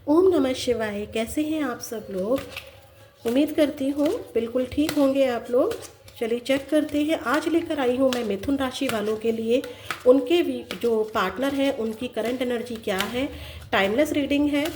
ओम नमः शिवाय। कैसे हैं आप सब लोग? उम्मीद करती हूँ बिल्कुल ठीक होंगे आप लोग। चलिए चेक करते हैं। आज लेकर आई हूँ मैं मिथुन राशि वालों के लिए उनके भी जो पार्टनर हैं उनकी करंट एनर्जी क्या है। टाइमलेस रीडिंग है,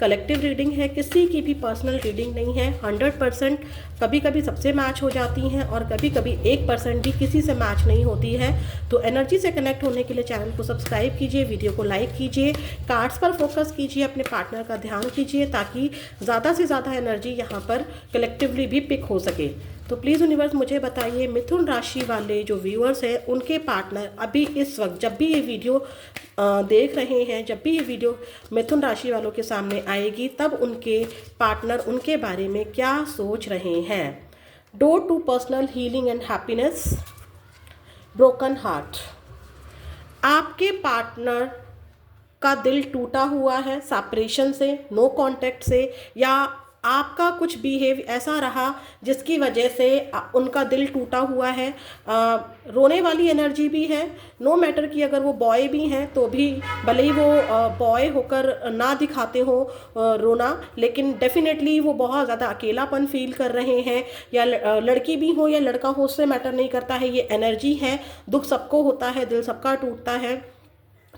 कलेक्टिव रीडिंग है, किसी की भी पर्सनल रीडिंग नहीं है। 100% कभी कभी सबसे मैच हो जाती हैं और कभी कभी 1% भी किसी से मैच नहीं होती है। तो एनर्जी से कनेक्ट होने के लिए चैनल को सब्सक्राइब कीजिए, वीडियो को लाइक कीजिए, कार्ड्स पर फोकस कीजिए, अपने पार्टनर का ध्यान कीजिए ताकि ज़्यादा से ज़्यादा एनर्जी यहाँ पर कलेक्टिवली भी पिक हो सके। तो प्लीज़ यूनिवर्स मुझे बताइए, मिथुन राशि वाले जो व्यूअर्स हैं उनके पार्टनर अभी इस वक्त जब भी ये वीडियो देख रहे हैं, जब भी ये वीडियो मिथुन राशि वालों के सामने आएगी, तब उनके पार्टनर उनके बारे में क्या सोच रहे हैं। Door to personal healing and happiness, broken heart. आपके पार्टनर का दिल टूटा हुआ है सेपरेशन से, नो कांटेक्ट से, या आपका कुछ बिहेव ऐसा रहा जिसकी वजह से उनका दिल टूटा हुआ है। रोने वाली एनर्जी भी है। नो मैटर कि अगर वो बॉय भी हैं तो भी, भले ही वो बॉय होकर ना दिखाते हो रोना, लेकिन डेफिनेटली वो बहुत ज़्यादा अकेलापन फील कर रहे हैं। या लड़की भी हो या लड़का हो, उससे मैटर नहीं करता है, ये एनर्जी है। दुख सबको होता है, दिल सबका टूटता है।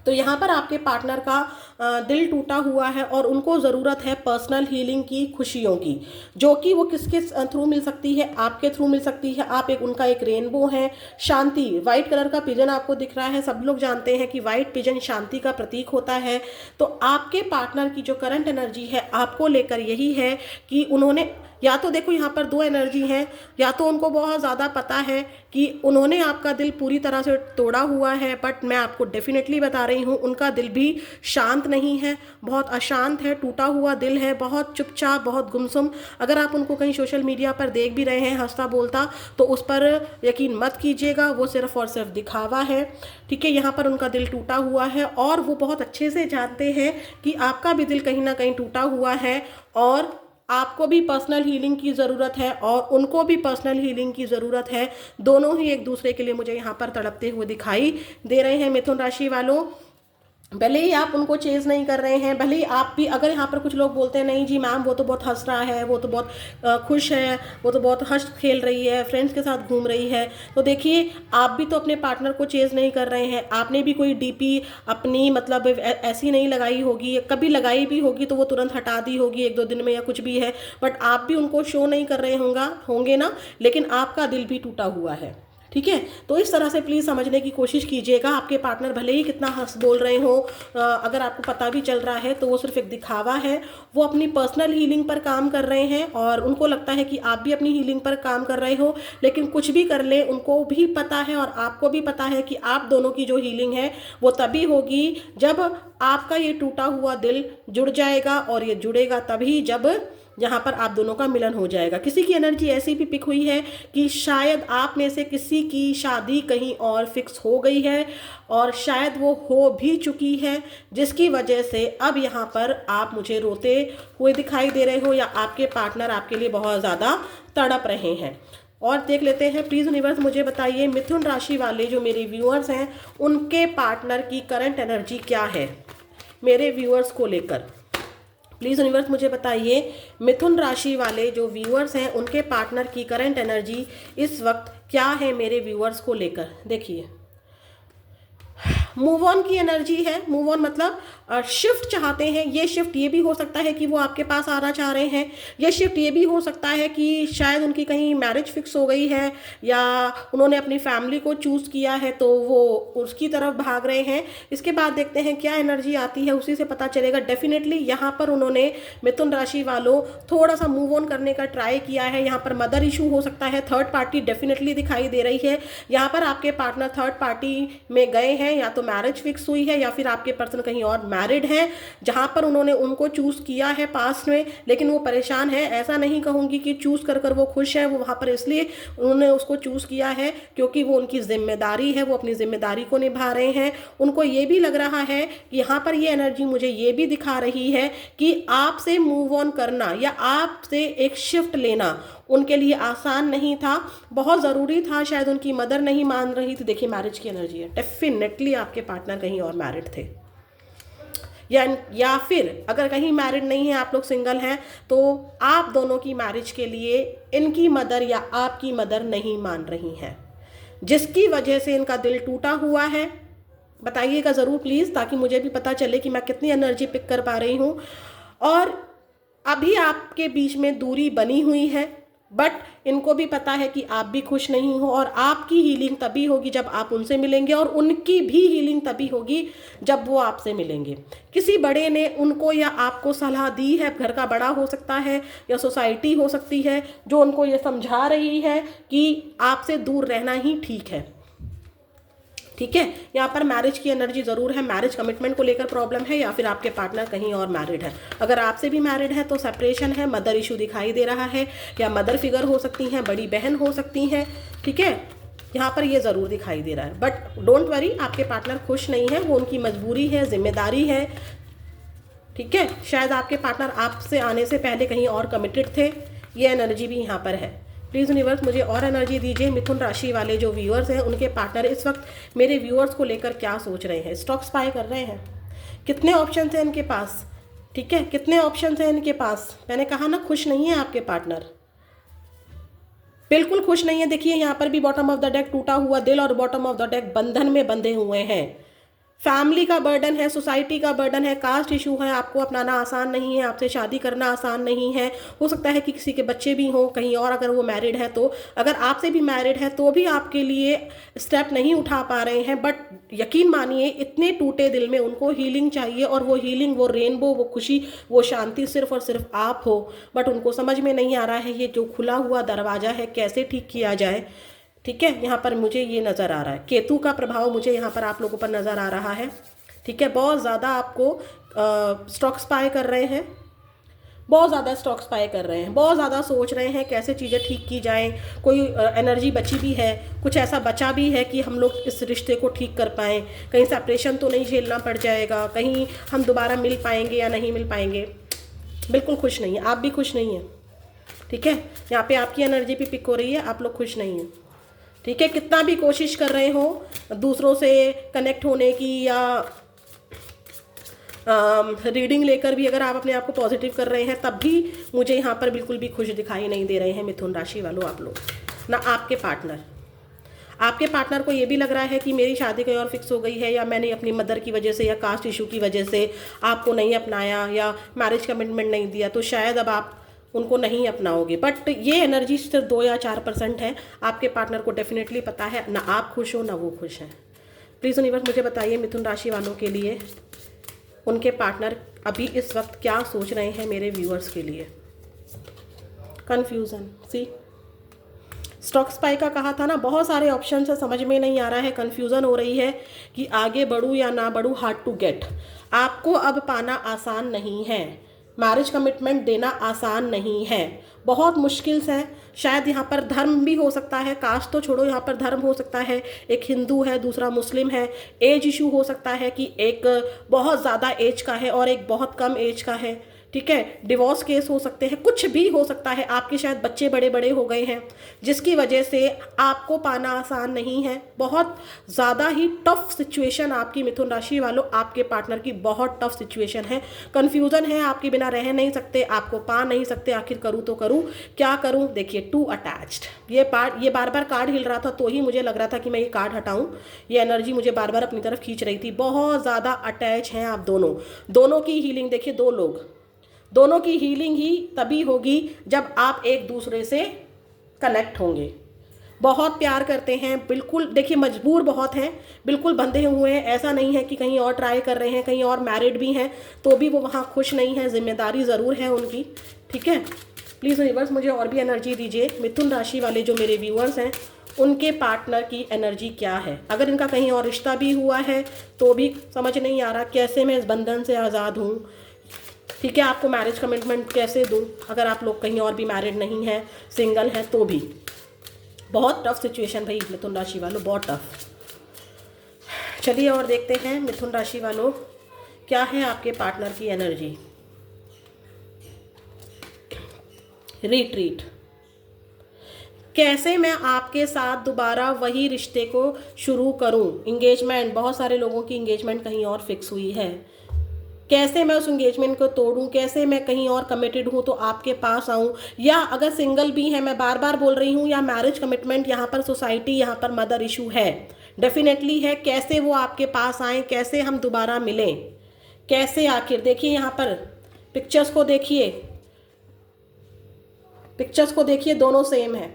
तो यहाँ पर आपके पार्टनर का दिल टूटा हुआ है और उनको ज़रूरत है पर्सनल हीलिंग की, खुशियों की, जो कि वो किसके थ्रू मिल सकती है? आपके थ्रू मिल सकती है। आप उनका एक रेनबो है, शांति। वाइट कलर का पिजन आपको दिख रहा है। सब लोग जानते हैं कि वाइट पिजन शांति का प्रतीक होता है। तो आपके पार्टनर की जो करंट एनर्जी है आपको लेकर यही है कि उन्होंने, या तो देखो यहाँ पर दो एनर्जी हैं, या तो उनको बहुत ज़्यादा पता है कि उन्होंने आपका दिल पूरी तरह से तोड़ा हुआ है, बट मैं आपको डेफिनेटली बता रही हूँ उनका दिल भी शांत नहीं है, बहुत अशांत है, टूटा हुआ दिल है, बहुत चुपचाप, बहुत गुमसुम। अगर आप उनको कहीं सोशल मीडिया पर देख भी रहे हैं हंसता बोलता, तो उस पर यकीन मत कीजिएगा, वो सिर्फ और सिर्फ दिखावा है। ठीक है, यहाँ पर उनका दिल टूटा हुआ है और वो बहुत अच्छे से जानते हैं कि आपका भी दिल कहीं ना कहीं टूटा हुआ है और आपको भी पर्सनल हीलिंग की ज़रूरत है और उनको भी पर्सनल हीलिंग की ज़रूरत है। दोनों ही एक दूसरे के लिए मुझे यहाँ पर तड़पते हुए दिखाई दे रहे हैं मिथुन राशि वालों। भले ही आप उनको चेज नहीं कर रहे हैं, भले ही आप भी, अगर यहाँ पर कुछ लोग बोलते हैं नहीं जी मैम वो तो बहुत हंस रहा है, वो तो बहुत खुश है, वो तो बहुत हंस खेल रही है, फ्रेंड्स के साथ घूम रही है, तो देखिए आप भी तो अपने पार्टनर को चेज नहीं कर रहे हैं। आपने भी कोई डीपी अपनी मतलब ऐसी नहीं लगाई होगी, कभी लगाई भी होगी तो वो तुरंत हटा दी होगी 1-2 दिन में या कुछ भी है, बट आप भी उनको शो नहीं कर रहे होंगे ना, लेकिन आपका दिल भी टूटा हुआ है। ठीक है, तो इस तरह से प्लीज़ समझने की कोशिश कीजिएगा। आपके पार्टनर भले ही कितना हंस बोल रहे हो, अगर आपको पता भी चल रहा है तो वो सिर्फ एक दिखावा है। वो अपनी पर्सनल हीलिंग पर काम कर रहे हैं और उनको लगता है कि आप भी अपनी हीलिंग पर काम कर रहे हो, लेकिन कुछ भी कर ले उनको भी पता है और आपको भी पता है कि आप दोनों की जो हीलिंग है वो तभी होगी जब आपका ये टूटा हुआ दिल जुड़ जाएगा, और ये जुड़ेगा तभी जब जहाँ पर आप दोनों का मिलन हो जाएगा। किसी की एनर्जी ऐसी भी पिक हुई है कि शायद आप में से किसी की शादी कहीं और फिक्स हो गई है और शायद वो हो भी चुकी है, जिसकी वजह से अब यहाँ पर आप मुझे रोते हुए दिखाई दे रहे हो या आपके पार्टनर आपके लिए बहुत ज़्यादा तड़प रहे हैं। और देख लेते हैं, प्लीज़ यूनिवर्स मुझे बताइए मिथुन राशि वाले जो मेरे व्यूअर्स हैं उनके पार्टनर की करंट एनर्जी क्या है मेरे व्यूअर्स को लेकर। प्लीज़ यूनिवर्स मुझे बताइए मिथुन राशि वाले जो व्यूअर्स हैं उनके पार्टनर की करंट एनर्जी इस वक्त क्या है मेरे व्यूअर्स को लेकर। देखिए, मूव ऑन की एनर्जी है। मूव ऑन मतलब शिफ्ट चाहते हैं। ये शिफ्ट ये भी हो सकता है कि वो आपके पास आना चाह रहे हैं, ये शिफ्ट ये भी हो सकता है कि शायद उनकी कहीं मैरिज फिक्स हो गई है या उन्होंने अपनी फैमिली को चूज़ किया है तो वो उसकी तरफ भाग रहे हैं। इसके बाद देखते हैं क्या एनर्जी आती है, उसी से पता चलेगा। डेफिनेटली यहाँ पर उन्होंने, मिथुन राशि वालों, थोड़ा सा मूव ऑन करने का ट्राई किया है। यहाँ पर मदर इशू हो सकता है, थर्ड पार्टी डेफिनेटली दिखाई दे रही है। यहाँ पर आपके पार्टनर थर्ड पार्टी में गए हैं, या तो मैरिज फिक्स हुई है या फिर आपके पर्सन कहीं और मैरिड है जहां पर उन्होंने उनको चूज किया है पास्ट में, लेकिन वो परेशान है। ऐसा नहीं कहूंगी कि चूज कर कर वो खुश है, वो वहां पर इसलिए उन्होंने उसको चूज किया है क्योंकि वो उनकी जिम्मेदारी है, वो अपनी जिम्मेदारी को निभा रहे हैं। उनको ये भी लग रहा है कि यहाँ पर ये एनर्जी मुझे ये भी दिखा रही है कि आपसे मूव ऑन करना या आपसे एक शिफ्ट लेना उनके लिए आसान नहीं था, बहुत ज़रूरी था। शायद उनकी मदर नहीं मान रही थी। देखिए मैरिज की एनर्जी है, डेफिनेटली आपके पार्टनर कहीं और मैरिड थे। या फिर अगर कहीं मैरिड नहीं है, आप लोग सिंगल हैं, तो आप दोनों की मैरिज के लिए इनकी मदर या आपकी मदर नहीं मान रही हैं, जिसकी वजह से इनका दिल टूटा हुआ है। बताइएगा ज़रूर प्लीज़, ताकि मुझे भी पता चले कि मैं कितनी एनर्जी पिक कर पा रही हूँ। और अभी आपके बीच में दूरी बनी हुई है, बट इनको भी पता है कि आप भी खुश नहीं हो, और आपकी हीलिंग तभी होगी जब आप उनसे मिलेंगे, और उनकी भी हीलिंग तभी होगी जब वो आपसे मिलेंगे। किसी बड़े ने उनको या आपको सलाह दी है, घर का बड़ा हो सकता है या सोसाइटी हो सकती है, जो उनको ये समझा रही है कि आपसे दूर रहना ही ठीक है। ठीक है, यहाँ पर मैरिज की एनर्जी ज़रूर है, मैरिज कमिटमेंट को लेकर प्रॉब्लम है, या फिर आपके पार्टनर कहीं और मैरिड है। अगर आपसे भी मैरिड है तो सेपरेशन है, मदर इशू दिखाई दे रहा है, या मदर फिगर हो सकती हैं, बड़ी बहन हो सकती हैं। ठीक है, यहाँ पर ये ज़रूर दिखाई दे रहा है, बट डोंट वरी, आपके पार्टनर खुश नहीं है, वो उनकी मजबूरी है, जिम्मेदारी है। ठीक है, शायद आपके पार्टनर आपसे आने से पहले कहीं और कमिटेड थे, ये एनर्जी भी यहाँ पर है। प्लीज़ यूनिवर्स मुझे और एनर्जी दीजिए। मिथुन राशि वाले जो व्यूअर्स हैं, उनके पार्टनर इस वक्त मेरे व्यूअर्स को लेकर क्या सोच रहे हैं, स्टॉक स्पाई कर रहे हैं, कितने ऑप्शन हैं इनके पास। ठीक है, कितने ऑप्शन हैं इनके पास। मैंने कहा ना, खुश नहीं है आपके पार्टनर, बिल्कुल खुश नहीं है। देखिए यहाँ पर भी बॉटम ऑफ द डेक टूटा हुआ दिल, और बॉटम ऑफ द डेक बंधन में बंधे हुए हैं। फैमिली का बर्डन है, सोसाइटी का बर्डन है, कास्ट इशू है, आपको अपनाना आसान नहीं है, आपसे शादी करना आसान नहीं है। हो सकता है कि किसी के बच्चे भी हों कहीं और, अगर वो मैरिड है तो, अगर आपसे भी मैरिड है तो भी आपके लिए स्टेप नहीं उठा पा रहे हैं। बट यकीन मानिए, इतने टूटे दिल में उनको हीलिंग चाहिए, और वो हीलिंग, वो रेनबो, वो खुशी, वो शांति सिर्फ और सिर्फ आप हो। बट उनको समझ में नहीं आ रहा है ये जो खुला हुआ दरवाज़ा है कैसे ठीक किया जाए। ठीक है, यहाँ पर मुझे ये नज़र आ रहा है, केतु का प्रभाव मुझे यहाँ पर आप लोगों पर नज़र आ रहा है। ठीक है, बहुत ज़्यादा आपको स्टॉक स्पाई कर रहे हैं, बहुत ज़्यादा स्टॉक स्पाई कर रहे हैं, बहुत ज़्यादा सोच रहे हैं कैसे चीज़ें ठीक की जाएं। कोई एनर्जी बची भी है, कुछ ऐसा बचा भी है कि हम लोग इस रिश्ते को ठीक कर पाएँ, कहीं सेपरेशन तो नहीं झेलना पड़ जाएगा, कहीं हम दोबारा मिल पाएंगे या नहीं मिल पाएंगे। बिल्कुल खुश नहीं है, आप भी खुश नहीं हैं। ठीक है, यहाँ पे आपकी एनर्जी भी पिक हो रही है, आप लोग खुश नहीं हैं। ठीक है, कितना भी कोशिश कर रहे हो दूसरों से कनेक्ट होने की, या रीडिंग लेकर भी अगर आप अपने आप को पॉजिटिव कर रहे हैं, तब भी मुझे यहाँ पर बिल्कुल भी खुश दिखाई नहीं दे रहे हैं मिथुन राशि वालों आप लोग, ना आपके पार्टनर। आपके पार्टनर को ये भी लग रहा है कि मेरी शादी कहीं और फिक्स हो गई है, या मैंने अपनी मदर की वजह से या कास्ट इशू की वजह से आपको नहीं अपनाया, या मैरिज कमिटमेंट नहीं दिया, तो शायद अब आप उनको नहीं अपनाओगे। बट ये एनर्जी सिर्फ 2 या 4% है। आपके पार्टनर को डेफिनेटली पता है, ना आप खुश हो ना वो खुश हैं। प्लीज़ यूनिवर्स मुझे बताइए, मिथुन राशि वालों के लिए उनके पार्टनर अभी इस वक्त क्या सोच रहे हैं मेरे व्यूअर्स के लिए। कन्फ्यूज़न, सी स्टॉक स्पाई का कहा था ना, बहुत सारे ऑप्शन है, समझ में नहीं आ रहा है, कन्फ्यूज़न हो रही है कि आगे बढ़ूँ या ना बढ़ूँ। हार्ड टू गेट, आपको अब पाना आसान नहीं है, मैरिज कमिटमेंट देना आसान नहीं है, बहुत मुश्किल है। शायद यहाँ पर धर्म भी हो सकता है, कास्ट तो छोड़ो, यहाँ पर धर्म हो सकता है, एक हिंदू है, दूसरा मुस्लिम है। एज इशू हो सकता है कि एक बहुत ज़्यादा एज का है और एक बहुत कम एज का है। ठीक है, डिवोर्स केस हो सकते हैं, कुछ भी हो सकता है। आपके शायद बच्चे बड़े बड़े हो गए हैं, जिसकी वजह से आपको पाना आसान नहीं है। बहुत ज़्यादा ही टफ सिचुएशन आपकी मिथुन राशि वालों, आपके पार्टनर की बहुत टफ सिचुएशन है। कन्फ्यूज़न है, आपके बिना रह नहीं सकते, आपको पा नहीं सकते, आखिर करूँ तो करूँ क्या करूँ। देखिए, टू अटैच्ड, ये बार बार कार्ड हिल रहा था, तो ही मुझे लग रहा था कि मैं ये कार्ड हटाऊँ। ये एनर्जी मुझे बार बार अपनी तरफ खींच रही थी। बहुत ज़्यादा अटैच हैं आप दोनों की हीलिंग। देखिए, दो लोग, दोनों की हीलिंग ही तभी होगी जब आप एक दूसरे से कनेक्ट होंगे। बहुत प्यार करते हैं, बिल्कुल। देखिए, मजबूर बहुत हैं, बिल्कुल बंधे हुए हैं। ऐसा नहीं है कि कहीं और ट्राई कर रहे हैं, कहीं और मैरिड भी हैं तो भी वो वहाँ खुश नहीं है, जिम्मेदारी ज़रूर है उनकी। ठीक है, प्लीज़ यूनिवर्स मुझे और भी एनर्जी दीजिए। मिथुन राशि वाले जो मेरे व्यूअर्स हैं, उनके पार्टनर की एनर्जी क्या है। अगर इनका कहीं और रिश्ता भी हुआ है तो भी समझ नहीं आ रहा कैसे मैं इस बंधन से आज़ाद हूँ। ठीक है, आपको मैरिज कमिटमेंट कैसे दूँ, अगर आप लोग कहीं और भी मैरिड नहीं हैं, सिंगल हैं तो भी। बहुत टफ सिचुएशन भाई मिथुन राशि वालों, बहुत टफ। चलिए और देखते हैं मिथुन राशि वालों क्या है आपके पार्टनर की एनर्जी। रिट्रीट, कैसे मैं आपके साथ दोबारा वही रिश्ते को शुरू करूं। इंगेजमेंट, बहुत सारे लोगों की इंगेजमेंट कहीं और फिक्स हुई है। कैसे मैं उस एंगेजमेंट को तोड़ूं, कैसे मैं कहीं और कमिटेड हूं तो आपके पास आऊं, या अगर सिंगल भी है, मैं बार बार बोल रही हूं, या मैरिज कमिटमेंट, यहाँ पर सोसाइटी, यहाँ पर मदर इशू है, डेफिनेटली है, कैसे वो आपके पास आए, कैसे हम दोबारा मिलें, कैसे आखिर। देखिए यहाँ पर पिक्चर्स को देखिए, पिक्चर्स को देखिए, दोनों सेम है।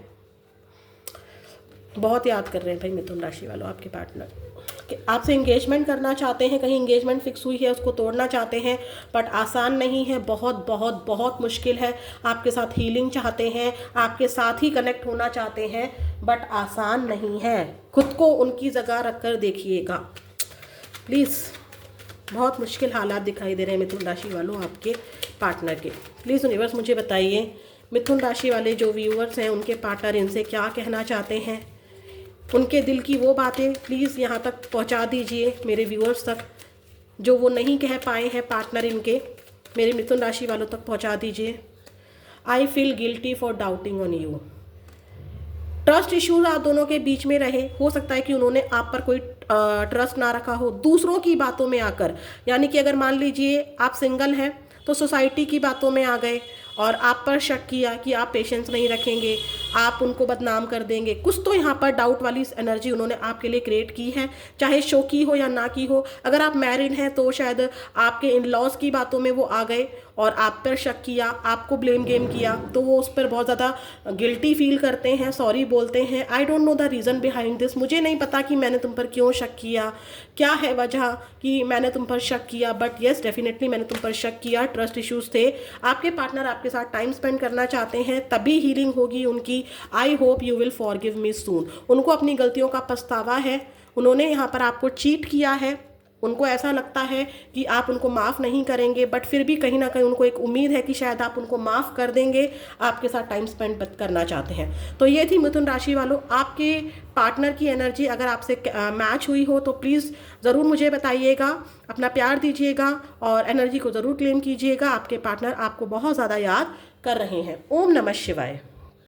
बहुत याद कर रहे हैं भाई मिथुन राशि वालों आपके पार्टनर, कि आपसे इंगेजमेंट करना चाहते हैं, कहीं इंगेजमेंट फिक्स हुई है उसको तोड़ना चाहते हैं, बट आसान नहीं है, बहुत बहुत बहुत मुश्किल है। आपके साथ हीलिंग चाहते हैं, आपके साथ ही कनेक्ट होना चाहते हैं, बट आसान नहीं है। खुद को उनकी जगह रख कर देखिएगा प्लीज़। बहुत मुश्किल हालात दिखाई दे रहे हैं मिथुन राशि वालों आपके पार्टनर के। प्लीज़ यूनिवर्स मुझे बताइए, मिथुन राशि वाले जो व्यूअर्स हैं उनके पार्टनर इनसे क्या कहना चाहते हैं, उनके दिल की वो बातें प्लीज़ यहाँ तक पहुँचा दीजिए मेरे व्यूअर्स तक, जो वो नहीं कह पाए हैं पार्टनर इनके, मेरे मिथुन राशि वालों तक पहुँचा दीजिए। I feel guilty for doubting on you. Trust issues आप दोनों के बीच में रहे, हो सकता है कि उन्होंने आप पर कोई ट्रस्ट ना रखा हो दूसरों की बातों में आकर, यानी कि अगर मान लीजिए आप सिंगल हैं तो सोसाइटी की बातों में आ गए और आप पर शक किया कि आप पेशेंस नहीं रखेंगे, आप उनको बदनाम कर देंगे, कुछ तो यहाँ पर डाउट वाली एनर्जी उन्होंने आपके लिए क्रिएट की है, चाहे शो की हो या ना की हो। अगर आप मैरिड हैं तो शायद आपके इन लॉज की बातों में वो आ गए और आप पर शक किया, आपको ब्लेम गेम किया, तो वो उस पर बहुत ज़्यादा गिल्टी फील करते हैं, सॉरी बोलते हैं। I don't know the reason behind this, मुझे नहीं पता कि मैंने तुम पर क्यों शक किया, क्या है वजह कि मैंने तुम पर शक किया, बट येस डेफिनेटली मैंने तुम पर शक किया। ट्रस्ट इश्यूज थे, आपके पार्टनर आपके साथ टाइम स्पेंड करना चाहते हैं, तभी हीलिंग होगी उनकी। I hope you will forgive me soon. उनको अपनी गलतियों का पछतावा है, उन्होंने यहाँ पर आपको चीट किया है, उनको ऐसा लगता है कि आप उनको माफ़ नहीं करेंगे, बट फिर भी कहीं ना कहीं उनको एक उम्मीद है कि शायद आप उनको माफ़ कर देंगे, आपके साथ टाइम स्पेंड करना चाहते हैं। तो ये थी मिथुन राशि वालों आपके पार्टनर की एनर्जी। अगर आपसे मैच हुई हो तो प्लीज़ ज़रूर मुझे बताइएगा, अपना प्यार दीजिएगा और एनर्जी को ज़रूर क्लेम कीजिएगा। आपके पार्टनर आपको बहुत ज़्यादा याद कर रहे हैं। ओम नमः शिवाय।